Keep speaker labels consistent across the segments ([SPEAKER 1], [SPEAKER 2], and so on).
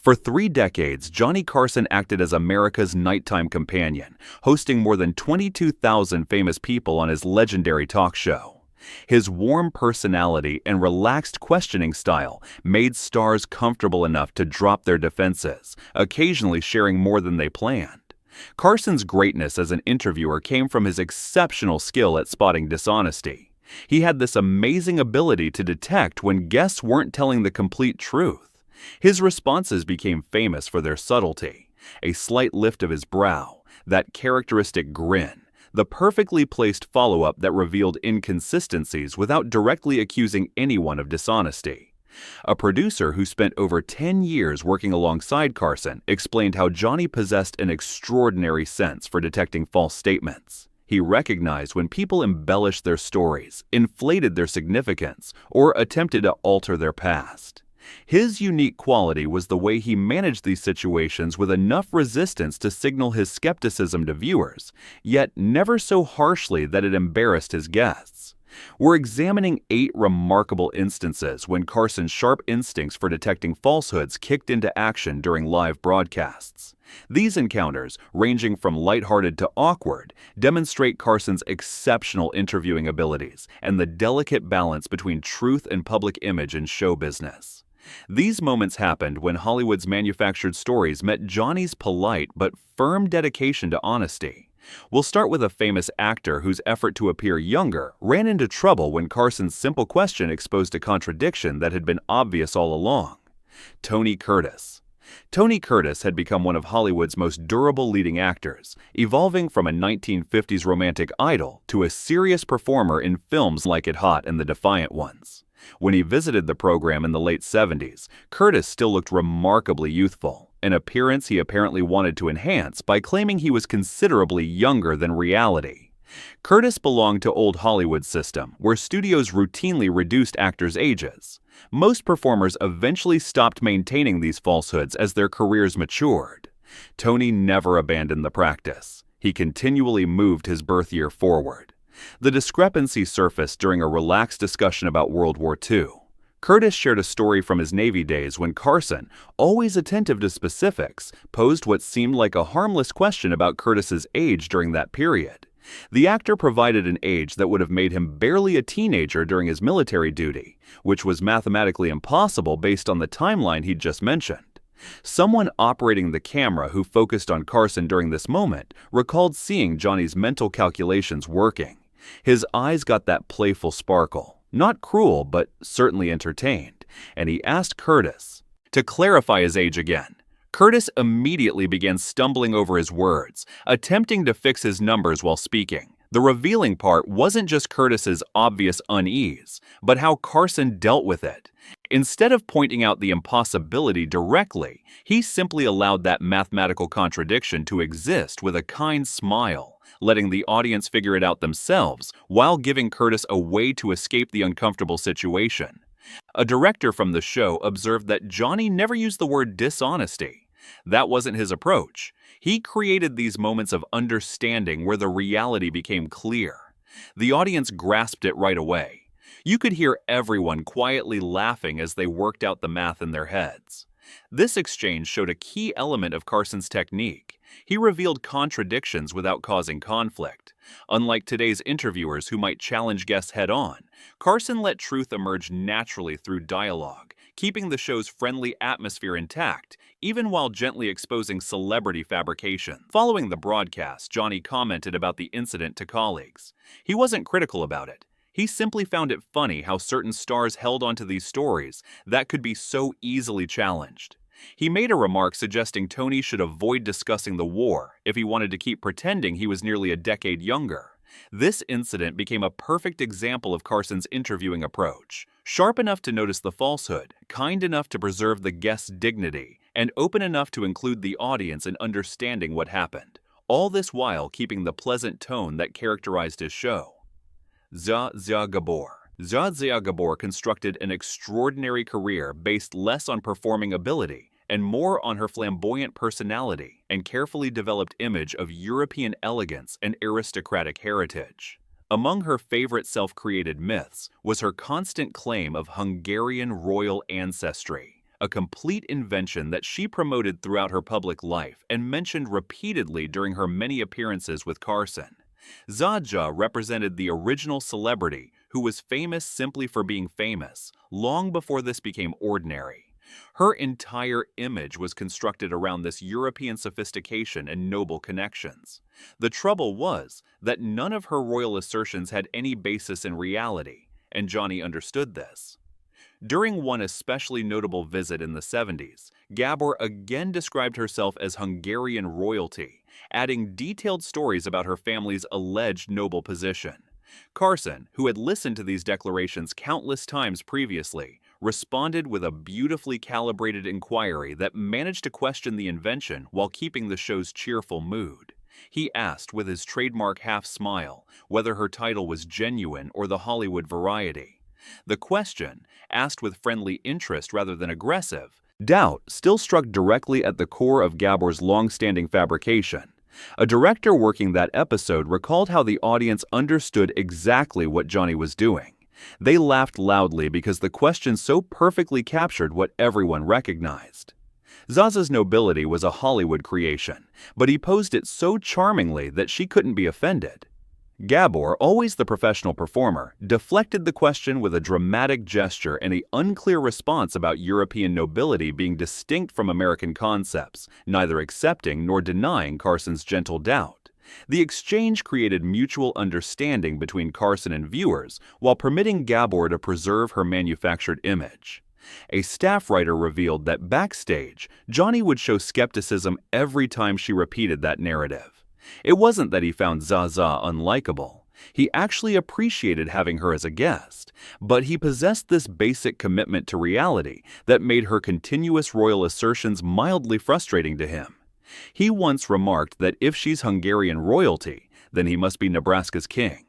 [SPEAKER 1] For 3 decades, Johnny Carson acted as America's nighttime companion, hosting more than 22,000 famous people on his legendary talk show. His warm personality and relaxed questioning style made stars comfortable enough to drop their defenses, occasionally sharing more than they planned. Carson's greatness as an interviewer came from his exceptional skill at spotting dishonesty. He had this amazing ability to detect when guests weren't telling the complete truth. His responses became famous for their subtlety: a slight lift of his brow, that characteristic grin, the perfectly placed follow-up that revealed inconsistencies without directly accusing anyone of dishonesty. A producer who spent over 10 years working alongside Carson explained how Johnny possessed an extraordinary sense for detecting false statements. He recognized when people embellished their stories, inflated their significance, or attempted to alter their past. His unique quality was the way he managed these situations with enough resistance to signal his skepticism to viewers, yet never so harshly that it embarrassed his guests. We're examining 8 remarkable instances when Carson's sharp instincts for detecting falsehoods kicked into action during live broadcasts. These encounters, ranging from lighthearted to awkward, demonstrate Carson's exceptional interviewing abilities and the delicate balance between truth and public image in show business. These moments happened when Hollywood's manufactured stories met Johnny's polite but firm dedication to honesty. We'll start with a famous actor whose effort to appear younger ran into trouble when Carson's simple question exposed a contradiction that had been obvious all along. Tony Curtis. Tony Curtis had become one of Hollywood's most durable leading actors, evolving from a 1950s romantic idol to a serious performer in films like It Hot and The Defiant Ones. When he visited the program in the late 70s, Curtis still looked remarkably youthful, an appearance he apparently wanted to enhance by claiming he was considerably younger than reality. Curtis belonged to old Hollywood's system, where studios routinely reduced actors' ages. Most performers eventually stopped maintaining these falsehoods as their careers matured. Tony never abandoned the practice. He continually moved his birth year forward. The discrepancy surfaced during a relaxed discussion about World War II. Curtis shared a story from his Navy days when Carson, always attentive to specifics, posed what seemed like a harmless question about Curtis's age during that period. The actor provided an age that would have made him barely a teenager during his military duty, which was mathematically impossible based on the timeline he'd just mentioned. Someone operating the camera who focused on Carson during this moment recalled seeing Johnny's mental calculations working. His eyes got that playful sparkle, not cruel but certainly entertained, and he asked Curtis to clarify his age again. Curtis immediately began stumbling over his words, attempting to fix his numbers while speaking. The revealing part wasn't just Curtis's obvious unease, but how Carson dealt with it. Instead of pointing out the impossibility directly, he simply allowed that mathematical contradiction to exist with a kind smile, letting the audience figure it out themselves while giving Curtis a way to escape the uncomfortable situation. A director from the show observed that Johnny never used the word dishonesty. That wasn't his approach. He created these moments of understanding where the reality became clear. The audience grasped it right away. You could hear everyone quietly laughing as they worked out the math in their heads. This exchange showed a key element of Carson's technique. He revealed contradictions without causing conflict. Unlike today's interviewers who might challenge guests head-on, Carson let truth emerge naturally through dialogue, keeping the show's friendly atmosphere intact, even while gently exposing celebrity fabrication. Following the broadcast, Johnny commented about the incident to colleagues. He wasn't critical about it. He simply found it funny how certain stars held onto these stories that could be so easily challenged. He made a remark suggesting Tony should avoid discussing the war if he wanted to keep pretending he was nearly a decade younger. This incident became a perfect example of Carson's interviewing approach: sharp enough to notice the falsehood, kind enough to preserve the guest's dignity, and open enough to include the audience in understanding what happened. All this while keeping the pleasant tone that characterized his show. Zsa Zsa Gabor. Zsa Zsa Gabor constructed an extraordinary career based less on performing ability and more on her flamboyant personality and carefully developed image of European elegance and aristocratic heritage. Among her favorite self-created myths was her constant claim of Hungarian royal ancestry. a complete invention that she promoted throughout her public life and mentioned repeatedly during her many appearances with Carson. Zsa Zsa represented the original celebrity who was famous simply for being famous, long before this became ordinary. Her entire image was constructed around this European sophistication and noble connections. The trouble was that none of her royal assertions had any basis in reality, and Johnny understood this. During one especially notable visit in the 70s, Gabor again described herself as Hungarian royalty, adding detailed stories about her family's alleged noble position. Carson, who had listened to these declarations countless times previously, responded with a beautifully calibrated inquiry that managed to question the invention while keeping the show's cheerful mood. He asked with his trademark half-smile whether her title was genuine or the Hollywood variety. The question, asked with friendly interest rather than aggressive, doubt still struck directly at the core of Gabor's long-standing fabrication. A director working that episode recalled how the audience understood exactly what Johnny was doing. They laughed loudly because the question so perfectly captured what everyone recognized. Zsa Zsa's nobility was a Hollywood creation, but he posed it so charmingly that she couldn't be offended. Gabor, always the professional performer, deflected the question with a dramatic gesture and an unclear response about European nobility being distinct from American concepts, neither accepting nor denying Carson's gentle doubt. The exchange created mutual understanding between Carson and viewers while permitting Gabor to preserve her manufactured image. A staff writer revealed that backstage, Johnny would show skepticism every time she repeated that narrative. It wasn't that he found Zsa Zsa unlikable. He actually appreciated having her as a guest, but he possessed this basic commitment to reality that made her continuous royal assertions mildly frustrating to him. He once remarked that if she's Hungarian royalty, then he must be Nebraska's king.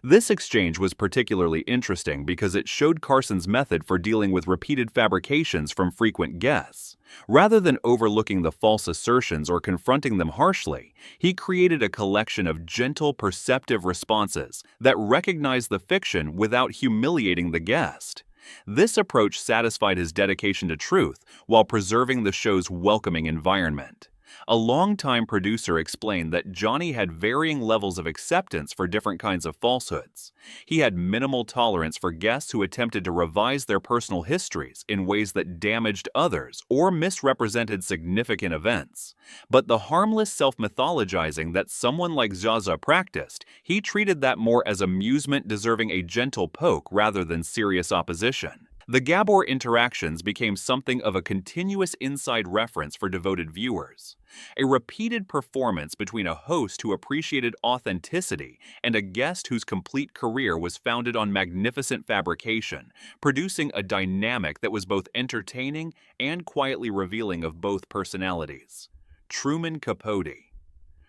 [SPEAKER 1] This exchange was particularly interesting because it showed Carson's method for dealing with repeated fabrications from frequent guests. Rather than overlooking the false assertions or confronting them harshly, he created a collection of gentle, perceptive responses that recognized the fiction without humiliating the guest. This approach satisfied his dedication to truth while preserving the show's welcoming environment. A longtime producer explained that Johnny had varying levels of acceptance for different kinds of falsehoods. He had minimal tolerance for guests who attempted to revise their personal histories in ways that damaged others or misrepresented significant events. But the harmless self-mythologizing that someone like Zsa Zsa practiced, he treated that more as amusement deserving a gentle poke rather than serious opposition. The Gabor interactions became something of a continuous inside reference for devoted viewers. A repeated performance between a host who appreciated authenticity and a guest whose complete career was founded on magnificent fabrication, producing a dynamic that was both entertaining and quietly revealing of both personalities. Truman Capote.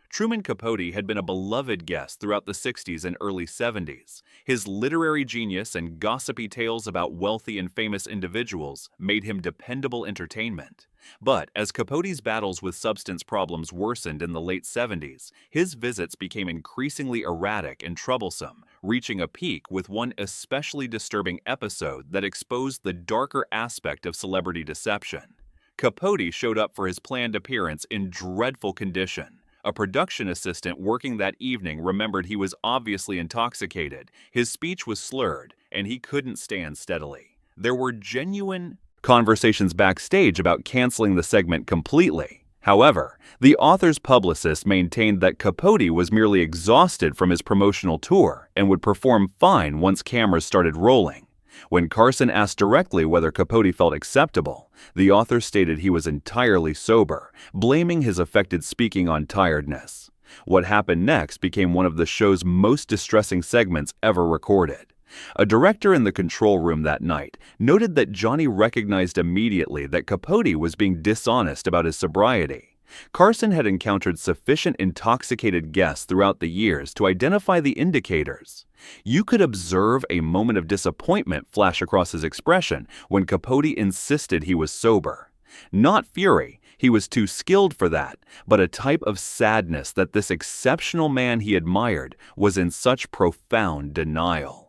[SPEAKER 1] Truman Capote had been a beloved guest throughout the 60s and early 70s. His literary genius and gossipy tales about wealthy and famous individuals made him dependable entertainment. But as Capote's battles with substance problems worsened in the late 70s, his visits became increasingly erratic and troublesome, reaching a peak with one especially disturbing episode that exposed the darker aspect of celebrity deception. Capote showed up for his planned appearance in dreadful condition. A production assistant working that evening remembered he was obviously intoxicated, his speech was slurred, and he couldn't stand steadily. There were genuine conversations backstage about canceling the segment completely. However, the author's publicist maintained that Capote was merely exhausted from his promotional tour and would perform fine once cameras started rolling. When Carson asked directly whether Capote felt acceptable, the author stated he was entirely sober, blaming his affected speaking on tiredness. What happened next became one of the show's most distressing segments ever recorded. A director in the control room that night noted that Johnny recognized immediately that Capote was being dishonest about his sobriety. Carson had encountered sufficient intoxicated guests throughout the years to identify the indicators. You could observe a moment of disappointment flash across his expression when Capote insisted he was sober. Not fury, he was too skilled for that, but a type of sadness that this exceptional man he admired was in such profound denial.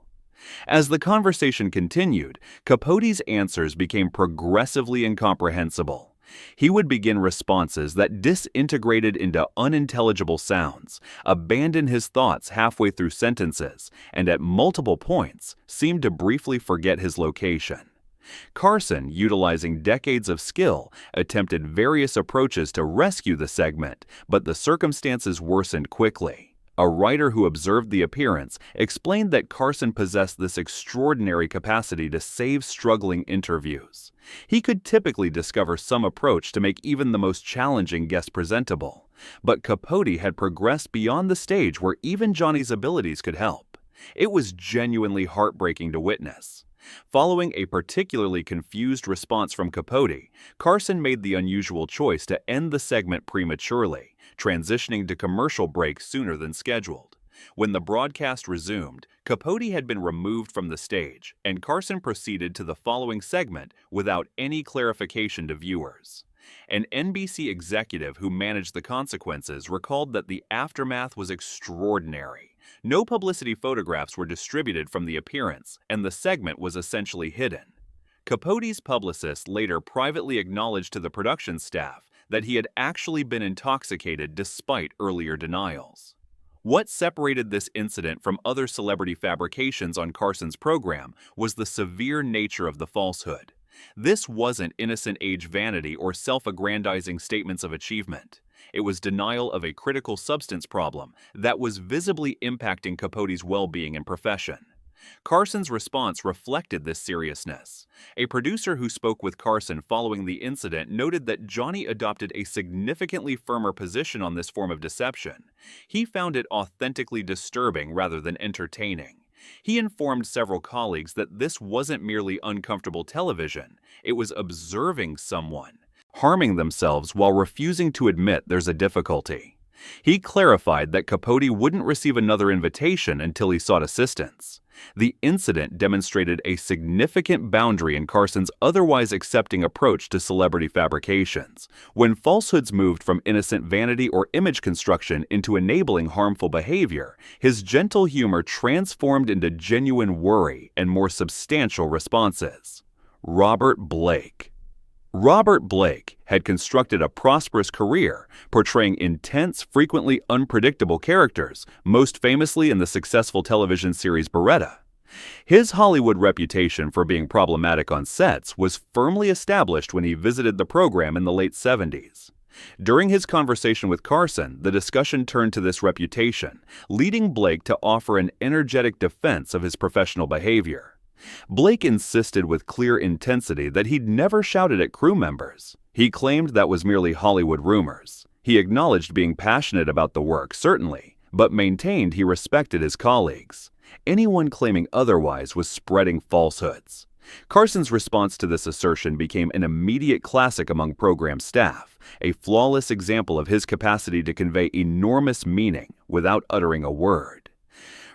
[SPEAKER 1] As the conversation continued, Capote's answers became progressively incomprehensible. He would begin responses that disintegrated into unintelligible sounds, abandon his thoughts halfway through sentences, and at multiple points seemed to briefly forget his location. Carson, utilizing decades of skill, attempted various approaches to rescue the segment, but the circumstances worsened quickly. A writer who observed the appearance explained that Carson possessed this extraordinary capacity to save struggling interviews. He could typically discover some approach to make even the most challenging guest presentable, but Capote had progressed beyond the stage where even Johnny's abilities could help. It was genuinely heartbreaking to witness. Following a particularly confused response from Capote, Carson made the unusual choice to end the segment prematurely, transitioning to commercial break sooner than scheduled. When the broadcast resumed, Capote had been removed from the stage, and Carson proceeded to the following segment without any clarification to viewers. An NBC executive who managed the consequences recalled that the aftermath was extraordinary. No publicity photographs were distributed from the appearance, and the segment was essentially hidden. Capote's publicist later privately acknowledged to the production staff that he had actually been intoxicated despite earlier denials. What separated this incident from other celebrity fabrications on Carson's program was the severe nature of the falsehood. This wasn't innocent age vanity or self-aggrandizing statements of achievement. It was denial of a critical substance problem that was visibly impacting Capote's well-being and profession. Carson's response reflected this seriousness. A producer who spoke with Carson following the incident noted that Johnny adopted a significantly firmer position on this form of deception. He found it authentically disturbing rather than entertaining. He informed several colleagues that this wasn't merely uncomfortable television, it was observing someone harming themselves while refusing to admit there's a difficulty. He clarified that Capote wouldn't receive another invitation until he sought assistance. The incident demonstrated a significant boundary in Carson's otherwise accepting approach to celebrity fabrications. When falsehoods moved from innocent vanity or image construction into enabling harmful behavior, his gentle humor transformed into genuine worry and more substantial responses. Robert Blake had constructed a prosperous career portraying intense, frequently unpredictable characters, most famously in the successful television series Beretta. His Hollywood reputation for being problematic on sets was firmly established when he visited the program in the late 70s. During his conversation with Carson, the discussion turned to this reputation, leading Blake to offer an energetic defense of his professional behavior. Blake insisted with clear intensity that he'd never shouted at crew members. He claimed that was merely Hollywood rumors. He acknowledged being passionate about the work, certainly, but maintained he respected his colleagues. Anyone claiming otherwise was spreading falsehoods. Carson's response to this assertion became an immediate classic among program staff, a flawless example of his capacity to convey enormous meaning without uttering a word.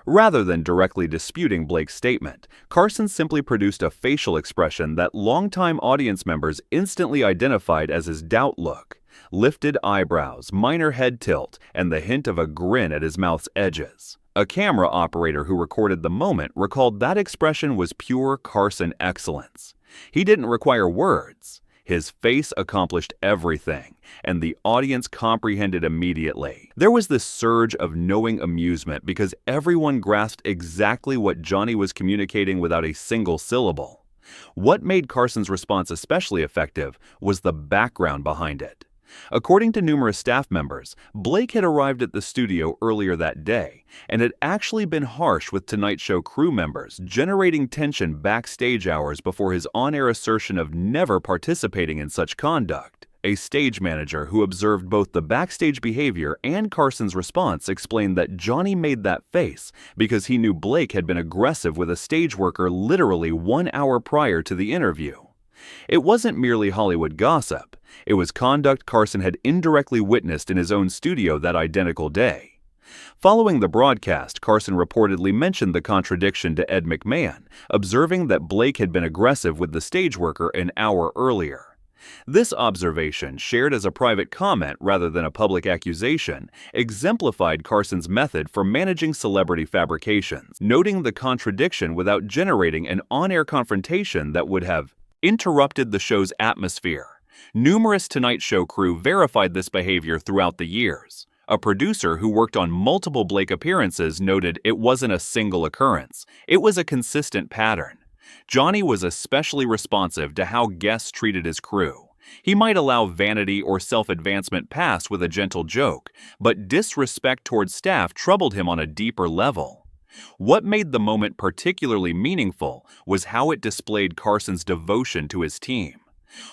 [SPEAKER 1] Rather than directly disputing Blake's statement, Carson simply produced a facial expression that longtime audience members instantly identified as his doubt look: lifted eyebrows, minor head tilt, and the hint of a grin at his mouth's edges. A camera operator who recorded the moment recalled that expression was pure Carson excellence. He didn't require words. His face accomplished everything, and the audience comprehended immediately. There was this surge of knowing amusement because everyone grasped exactly what Johnny was communicating without a single syllable. What made Carson's response especially effective was the background behind it. According to numerous staff members, Blake had arrived at the studio earlier that day and had actually been harsh with Tonight Show crew members, generating tension backstage hours before his on-air assertion of never participating in such conduct. A stage manager who observed both the backstage behavior and Carson's response explained that Johnny made that face because he knew Blake had been aggressive with a stage worker literally 1 hour prior to the interview. It wasn't merely Hollywood gossip. It was conduct Carson had indirectly witnessed in his own studio that identical day. Following the broadcast, Carson reportedly mentioned the contradiction to Ed McMahon, observing that Blake had been aggressive with the stage worker an hour earlier. This observation, shared as a private comment rather than a public accusation, exemplified Carson's method for managing celebrity fabrications, noting the contradiction without generating an on-air confrontation that would have interrupted the show's atmosphere. Numerous Tonight Show crew verified this behavior throughout the years. A producer who worked on multiple Blake appearances noted it wasn't a single occurrence, it was a consistent pattern. Johnny was especially responsive to how guests treated his crew. He might allow vanity or self-advancement pass with a gentle joke, but disrespect towards staff troubled him on a deeper level. What made the moment particularly meaningful was how it displayed Carson's devotion to his team.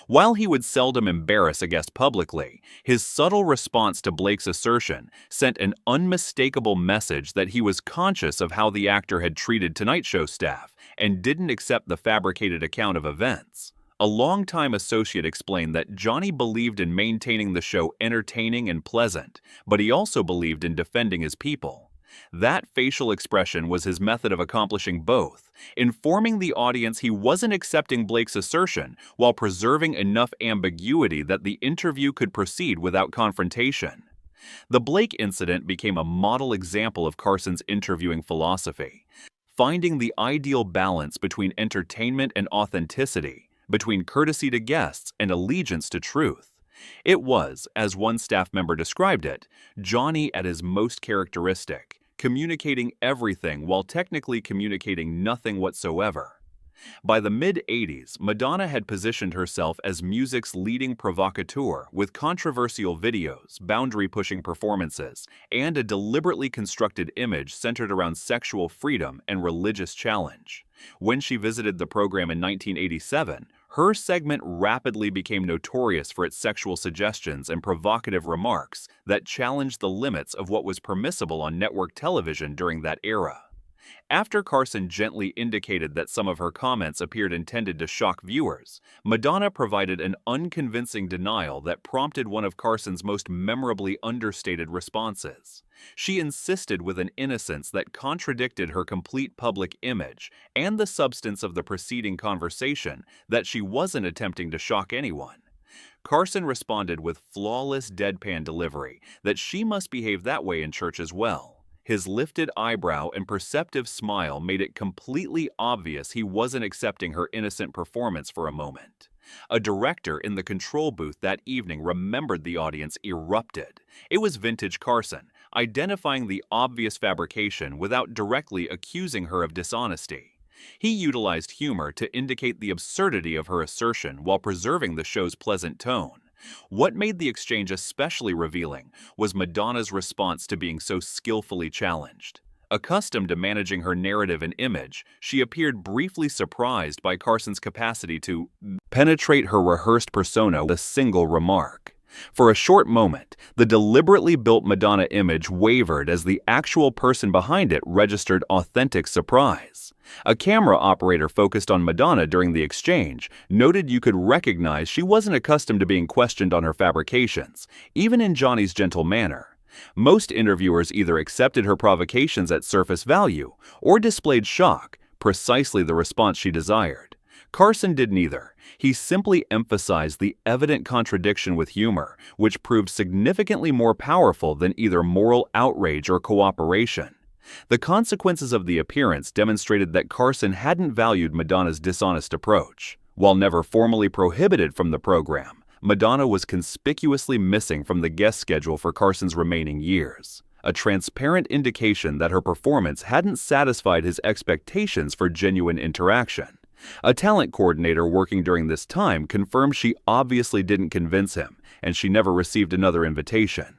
[SPEAKER 1] While he would seldom embarrass a guest publicly, his subtle response to Blake's assertion sent an unmistakable message that he was conscious of how the actor had treated Tonight Show staff and didn't accept the fabricated account of events. A longtime associate explained that Johnny believed in maintaining the show entertaining and pleasant, but he also believed in defending his people. That facial expression was his method of accomplishing both, informing the audience he wasn't accepting Blake's assertion while preserving enough ambiguity that the interview could proceed without confrontation. The Blake incident became a model example of Carson's interviewing philosophy, finding the ideal balance between entertainment and authenticity, between courtesy to guests and allegiance to truth. It was, as one staff member described it, Johnny at his most characteristic, communicating everything while technically communicating nothing whatsoever. By the mid-'80s, Madonna had positioned herself as music's leading provocateur with controversial videos, boundary-pushing performances, and a deliberately constructed image centered around sexual freedom and religious challenge. When she visited the program in 1987, her segment rapidly became notorious for its sexual suggestions and provocative remarks that challenged the limits of what was permissible on network television during that era. After Carson gently indicated that some of her comments appeared intended to shock viewers, Madonna provided an unconvincing denial that prompted one of Carson's most memorably understated responses. She insisted with an innocence that contradicted her complete public image and the substance of the preceding conversation that she wasn't attempting to shock anyone. Carson responded with flawless deadpan delivery that she must behave that way in church as well. His lifted eyebrow and perceptive smile made it completely obvious he wasn't accepting her innocent performance for a moment. A director in the control booth that evening remembered the audience erupted. It was vintage Carson, identifying the obvious fabrication without directly accusing her of dishonesty. He utilized humor to indicate the absurdity of her assertion while preserving the show's pleasant tone. What made the exchange especially revealing was Madonna's response to being so skillfully challenged. Accustomed to managing her narrative and image, she appeared briefly surprised by Carson's capacity to penetrate her rehearsed persona with a single remark. For a short moment, the deliberately built Madonna image wavered as the actual person behind it registered authentic surprise. A camera operator focused on Madonna during the exchange noted you could recognize she wasn't accustomed to being questioned on her fabrications, even in Johnny's gentle manner. Most interviewers either accepted her provocations at surface value or displayed shock, precisely the response she desired. Carson did neither. He simply emphasized the evident contradiction with humor, which proved significantly more powerful than either moral outrage or cooperation. The consequences of the appearance demonstrated that Carson hadn't valued Madonna's dishonest approach. While never formally prohibited from the program, Madonna was conspicuously missing from the guest schedule for Carson's remaining years, a transparent indication that her performance hadn't satisfied his expectations for genuine interaction. A talent coordinator working during this time confirmed she obviously didn't convince him, and she never received another invitation.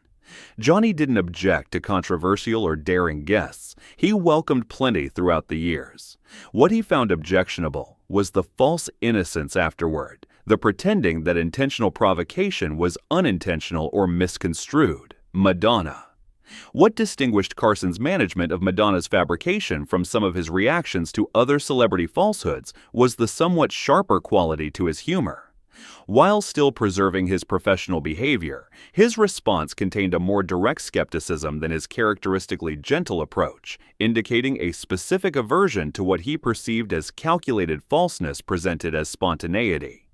[SPEAKER 1] Johnny didn't object to controversial or daring guests. He welcomed plenty throughout the years. What he found objectionable was the false innocence afterward, the pretending that intentional provocation was unintentional or misconstrued. Madonna. What distinguished Carson's management of Madonna's fabrication from some of his reactions to other celebrity falsehoods was the somewhat sharper quality to his humor. While still preserving his professional behavior, his response contained a more direct skepticism than his characteristically gentle approach, indicating a specific aversion to what he perceived as calculated falseness presented as spontaneity.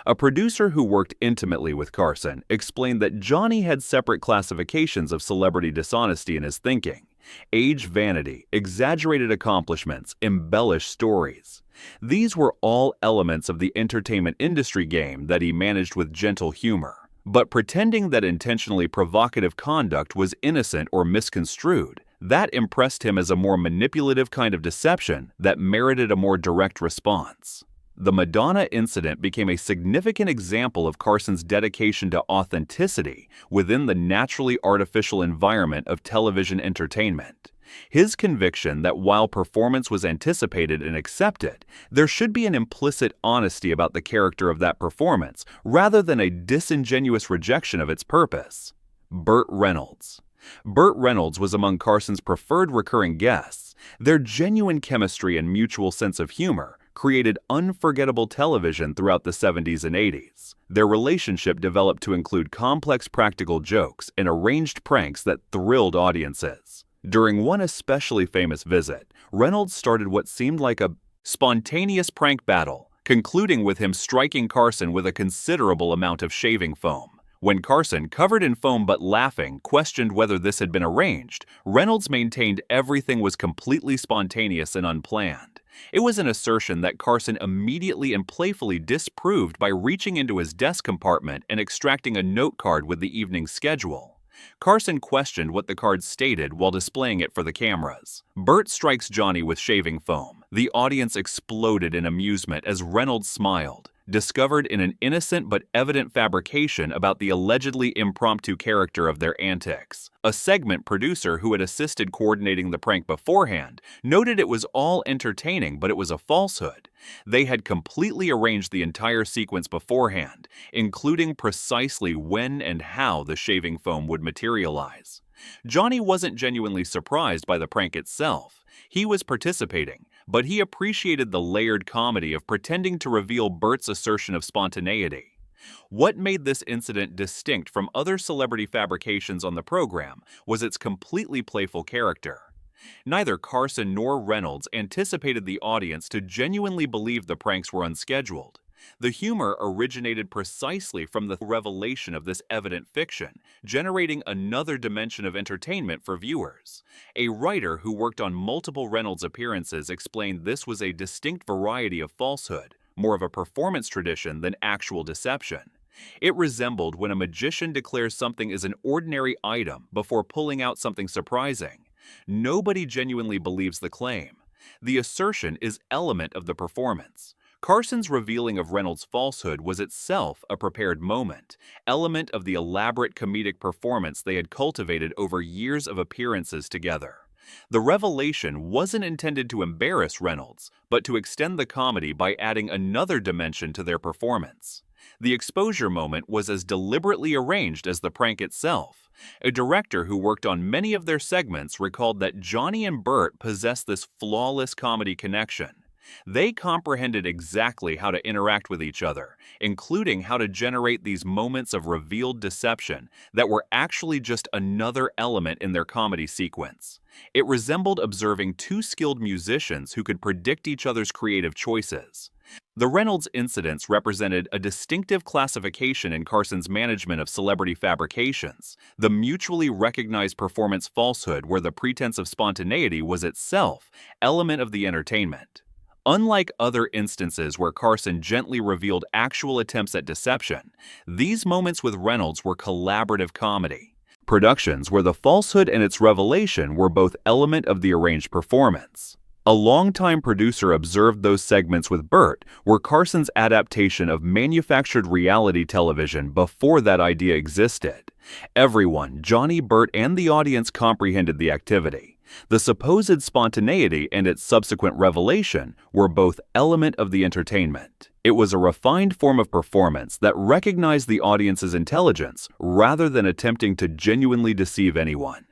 [SPEAKER 1] A producer who worked intimately with Carson explained that Johnny had separate classifications of celebrity dishonesty in his thinking: age vanity, exaggerated accomplishments, embellished stories. These were all elements of the entertainment industry game that he managed with gentle humor. But pretending that intentionally provocative conduct was innocent or misconstrued, that impressed him as a more manipulative kind of deception that merited a more direct response. The Madonna incident became a significant example of Carson's dedication to authenticity within the naturally artificial environment of television entertainment. His conviction that while performance was anticipated and accepted, there should be an implicit honesty about the character of that performance rather than a disingenuous rejection of its purpose. Burt Reynolds. Burt Reynolds was among Carson's preferred recurring guests. Their genuine chemistry and mutual sense of humor created unforgettable television throughout the 70s and 80s. Their relationship developed to include complex practical jokes and arranged pranks that thrilled audiences. During one especially famous visit, Reynolds started what seemed like a spontaneous prank battle, concluding with him striking Carson with a considerable amount of shaving foam. When Carson, covered in foam but laughing, questioned whether this had been arranged, Reynolds maintained everything was completely spontaneous and unplanned. It was an assertion that Carson immediately and playfully disproved by reaching into his desk compartment and extracting a note card with the evening's schedule. Carson questioned what the card stated while displaying it for the cameras. Burt strikes Johnny with shaving foam. The audience exploded in amusement as Reynolds smiled, discovered in an innocent but evident fabrication about the allegedly impromptu character of their antics. A segment producer who had assisted coordinating the prank beforehand noted it was all entertaining, but it was a falsehood. They had completely arranged the entire sequence beforehand, including precisely when and how the shaving foam would materialize. Johnny wasn't genuinely surprised by the prank itself. He was participating, but he appreciated the layered comedy of pretending to reveal Burt's assertion of spontaneity. What made this incident distinct from other celebrity fabrications on the program was its completely playful character. Neither Carson nor Reynolds anticipated the audience to genuinely believe the pranks were unscheduled. The humor originated precisely from the revelation of this evident fiction, generating another dimension of entertainment for viewers. A writer who worked on multiple Reynolds appearances explained this was a distinct variety of falsehood, more of a performance tradition than actual deception. It resembled when a magician declares something is an ordinary item before pulling out something surprising. Nobody genuinely believes the claim. The assertion is element of the performance. Carson's revealing of Reynolds' falsehood was itself a prepared moment, element of the elaborate comedic performance they had cultivated over years of appearances together. The revelation wasn't intended to embarrass Reynolds, but to extend the comedy by adding another dimension to their performance. The exposure moment was as deliberately arranged as the prank itself. A director who worked on many of their segments recalled that Johnny and Burt possessed this flawless comedy connection. They comprehended exactly how to interact with each other, including how to generate these moments of revealed deception that were actually just another element in their comedy sequence. It resembled observing two skilled musicians who could predict each other's creative choices. The Reynolds incidents represented a distinctive classification in Carson's management of celebrity fabrications, the mutually recognized performance falsehood where the pretense of spontaneity was itself element of the entertainment. Unlike other instances where Carson gently revealed actual attempts at deception, these moments with Reynolds were collaborative comedy. Productions where the falsehood and its revelation were both element of the arranged performance. A longtime producer observed those segments with Burt were Carson's adaptation of manufactured reality television before that idea existed. Everyone, Johnny, Burt, and the audience comprehended the activity. The supposed spontaneity and its subsequent revelation were both element of the entertainment. It was a refined form of performance that recognized the audience's intelligence rather than attempting to genuinely deceive anyone.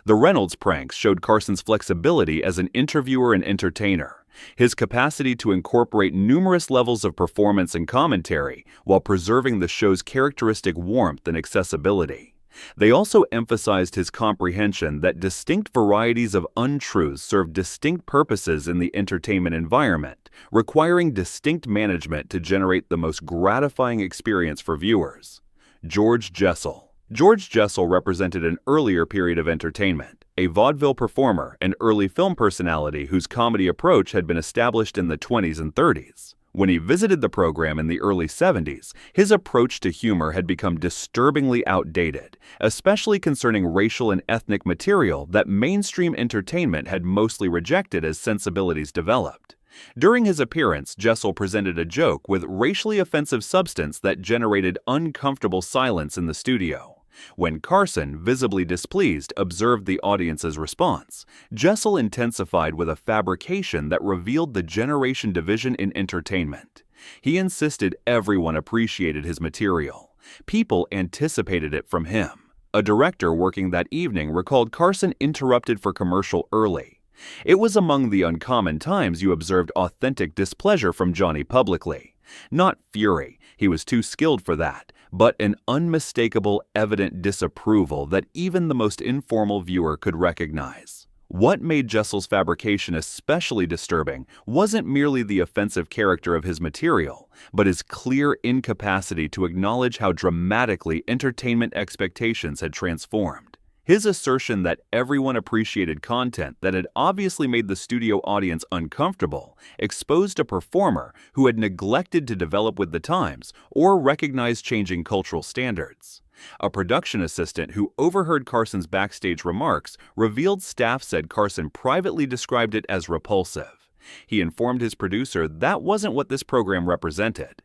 [SPEAKER 1] The Reynolds pranks showed Carson's flexibility as an interviewer and entertainer, his capacity to incorporate numerous levels of performance and commentary while preserving the show's characteristic warmth and accessibility. They also emphasized his comprehension that distinct varieties of untruths serve distinct purposes in the entertainment environment, requiring distinct management to generate the most gratifying experience for viewers. George Jessel. George Jessel represented an earlier period of entertainment, a vaudeville performer and early film personality whose comedy approach had been established in the 20s and 30s. When he visited the program in the early 70s, his approach to humor had become disturbingly outdated, especially concerning racial and ethnic material that mainstream entertainment had mostly rejected as sensibilities developed. During his appearance, Jessel presented a joke with racially offensive substance that generated uncomfortable silence in the studio. When Carson, visibly displeased, observed the audience's response, Jessel intensified with a fabrication that revealed the generation division in entertainment. He insisted everyone appreciated his material. People anticipated it from him. A director working that evening recalled Carson interrupted for commercial early. It was among the uncommon times you observed authentic displeasure from Johnny publicly. Not fury, he was too skilled for that, but an unmistakable, evident disapproval that even the most informal viewer could recognize. What made Jessel's fabrication especially disturbing wasn't merely the offensive character of his material, but his clear incapacity to acknowledge how dramatically entertainment expectations had transformed. His assertion that everyone appreciated content that had obviously made the studio audience uncomfortable exposed a performer who had neglected to develop with the times or recognize changing cultural standards. A production assistant who overheard Carson's backstage remarks revealed staff said Carson privately described it as repulsive. He informed his producer that wasn't what this program represented.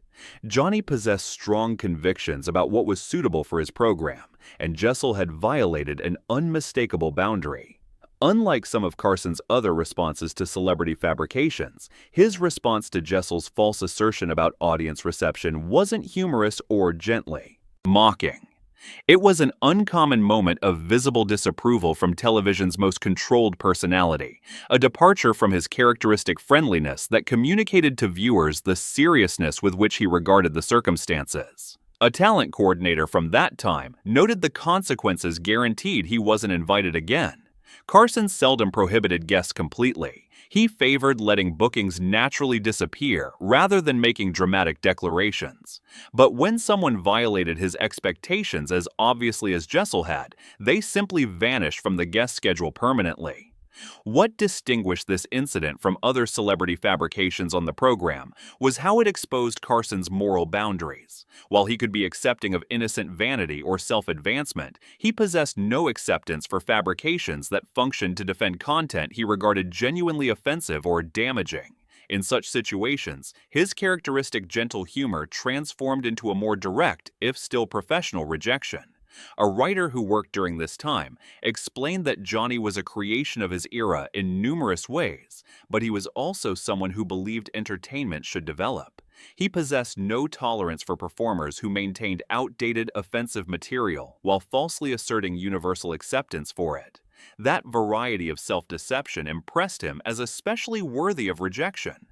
[SPEAKER 1] Johnny possessed strong convictions about what was suitable for his program, and Jessel had violated an unmistakable boundary. Unlike some of Carson's other responses to celebrity fabrications, his response to Jessel's false assertion about audience reception wasn't humorous or gently mocking. It was an uncommon moment of visible disapproval from television's most controlled personality, a departure from his characteristic friendliness that communicated to viewers the seriousness with which he regarded the circumstances. A talent coordinator from that time noted the consequences guaranteed he wasn't invited again. Carson seldom prohibited guests completely. He favored letting bookings naturally disappear rather than making dramatic declarations. But when someone violated his expectations as obviously as Jessel had, they simply vanished from the guest schedule permanently. What distinguished this incident from other celebrity fabrications on the program was how it exposed Carson's moral boundaries. While he could be accepting of innocent vanity or self-advancement, he possessed no acceptance for fabrications that functioned to defend content he regarded genuinely offensive or damaging. In such situations, his characteristic gentle humor transformed into a more direct, if still professional, rejection. A writer who worked during this time explained that Johnny was a creation of his era in numerous ways, but he was also someone who believed entertainment should develop. He possessed no tolerance for performers who maintained outdated, offensive material while falsely asserting universal acceptance for it. That variety of self-deception impressed him as especially worthy of rejection.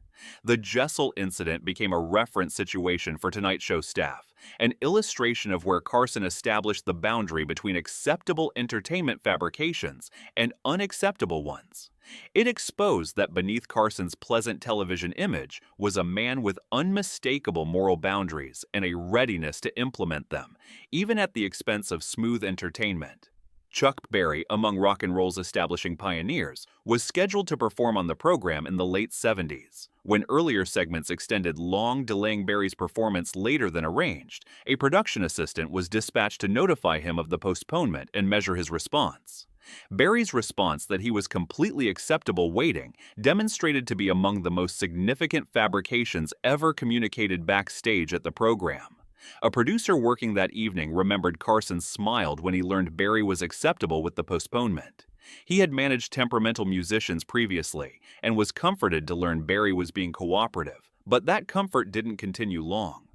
[SPEAKER 1] The Jessel incident became a reference situation for Tonight Show staff, an illustration of where Carson established the boundary between acceptable entertainment fabrications and unacceptable ones. It exposed that beneath Carson's pleasant television image was a man with unmistakable moral boundaries and a readiness to implement them, even at the expense of smooth entertainment. Chuck Berry, among rock and roll's establishing pioneers, was scheduled to perform on the program in the late 70s. When earlier segments extended long, delaying Berry's performance later than arranged, a production assistant was dispatched to notify him of the postponement and measure his response. Berry's response that he was completely acceptable waiting demonstrated to be among the most significant fabrications ever communicated backstage at the program. A producer working that evening remembered Carson smiled when he learned Berry was acceptable with the postponement. He had managed temperamental musicians previously and was comforted to learn Berry was being cooperative, but that comfort didn't continue long.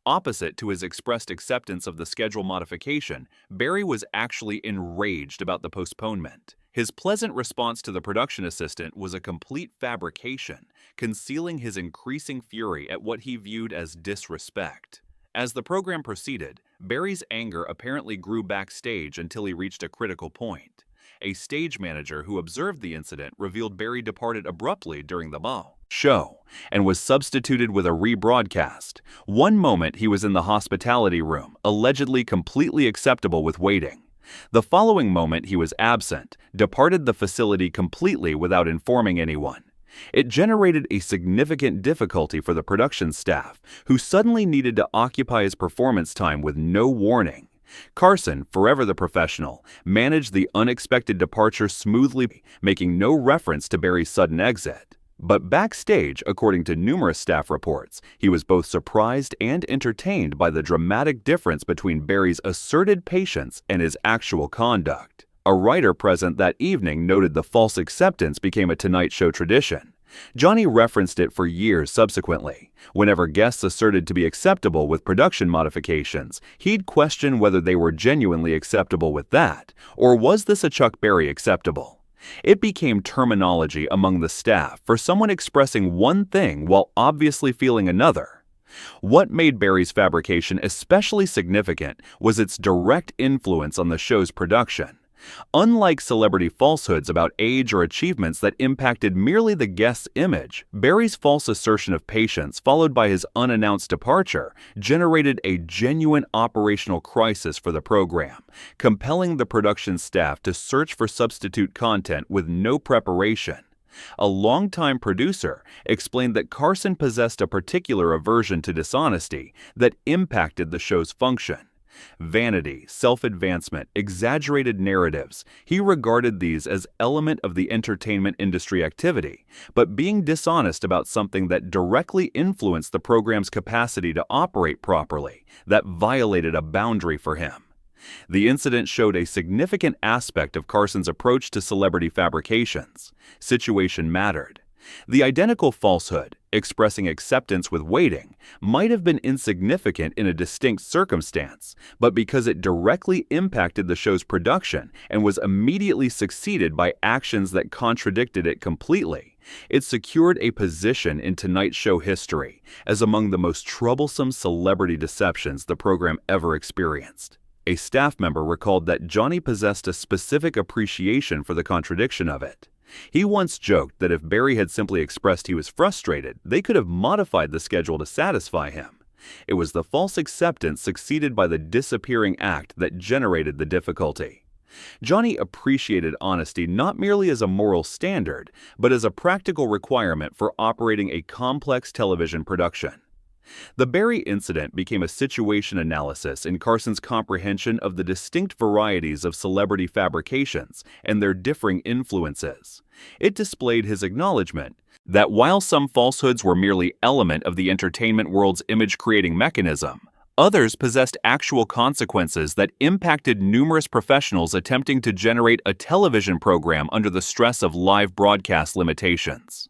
[SPEAKER 1] Opposite to his expressed acceptance of the schedule modification, Berry was actually enraged about the postponement. His pleasant response to the production assistant was a complete fabrication, concealing his increasing fury at what he viewed as disrespect. As the program proceeded, Barry's anger apparently grew backstage until he reached a critical point. A stage manager who observed the incident revealed Barry departed abruptly during the show and was substituted with a rebroadcast. One moment he was in the hospitality room, allegedly completely acceptable with waiting. The following moment he was absent, departed the facility completely without informing anyone. It generated a significant difficulty for the production staff, who suddenly needed to occupy his performance time with no warning. Carson, forever the professional, managed the unexpected departure smoothly, making no reference to Barry's sudden exit. But backstage, according to numerous staff reports, he was both surprised and entertained by the dramatic difference between Barry's asserted patience and his actual conduct. A writer present that evening noted the false acceptance became a Tonight Show tradition. Johnny referenced it for years subsequently. Whenever guests asserted to be acceptable with production modifications, he'd question whether they were genuinely acceptable with that, or was this a Chuck Berry acceptable? It became terminology among the staff for someone expressing one thing while obviously feeling another. What made Barry's fabrication especially significant was its direct influence on the show's production. Unlike celebrity falsehoods about age or achievements that impacted merely the guest's image, Barry's false assertion of patience, followed by his unannounced departure, generated a genuine operational crisis for the program, compelling the production staff to search for substitute content with no preparation. A longtime producer explained that Carson possessed a particular aversion to dishonesty that impacted the show's function. Vanity, self-advancement, exaggerated narratives, he regarded these as element of the entertainment industry activity, but being dishonest about something that directly influenced the program's capacity to operate properly, that violated a boundary for him. The incident showed a significant aspect of Carson's approach to celebrity fabrications. Situation mattered. The identical falsehood, expressing acceptance with waiting, might have been insignificant in a distinct circumstance, but because it directly impacted the show's production and was immediately succeeded by actions that contradicted it completely, it secured a position in Tonight Show history as among the most troublesome celebrity deceptions the program ever experienced. A staff member recalled that Johnny possessed a specific appreciation for the contradiction of it. He once joked that if Barry had simply expressed he was frustrated, they could have modified the schedule to satisfy him. It was the false acceptance succeeded by the disappearing act that generated the difficulty. Johnny appreciated honesty not merely as a moral standard, but as a practical requirement for operating a complex television production. The Barry incident became a situation analysis in Carson's comprehension of the distinct varieties of celebrity fabrications and their differing influences. It displayed his acknowledgement that while some falsehoods were merely element of the entertainment world's image-creating mechanism, others possessed actual consequences that impacted numerous professionals attempting to generate a television program under the stress of live broadcast limitations.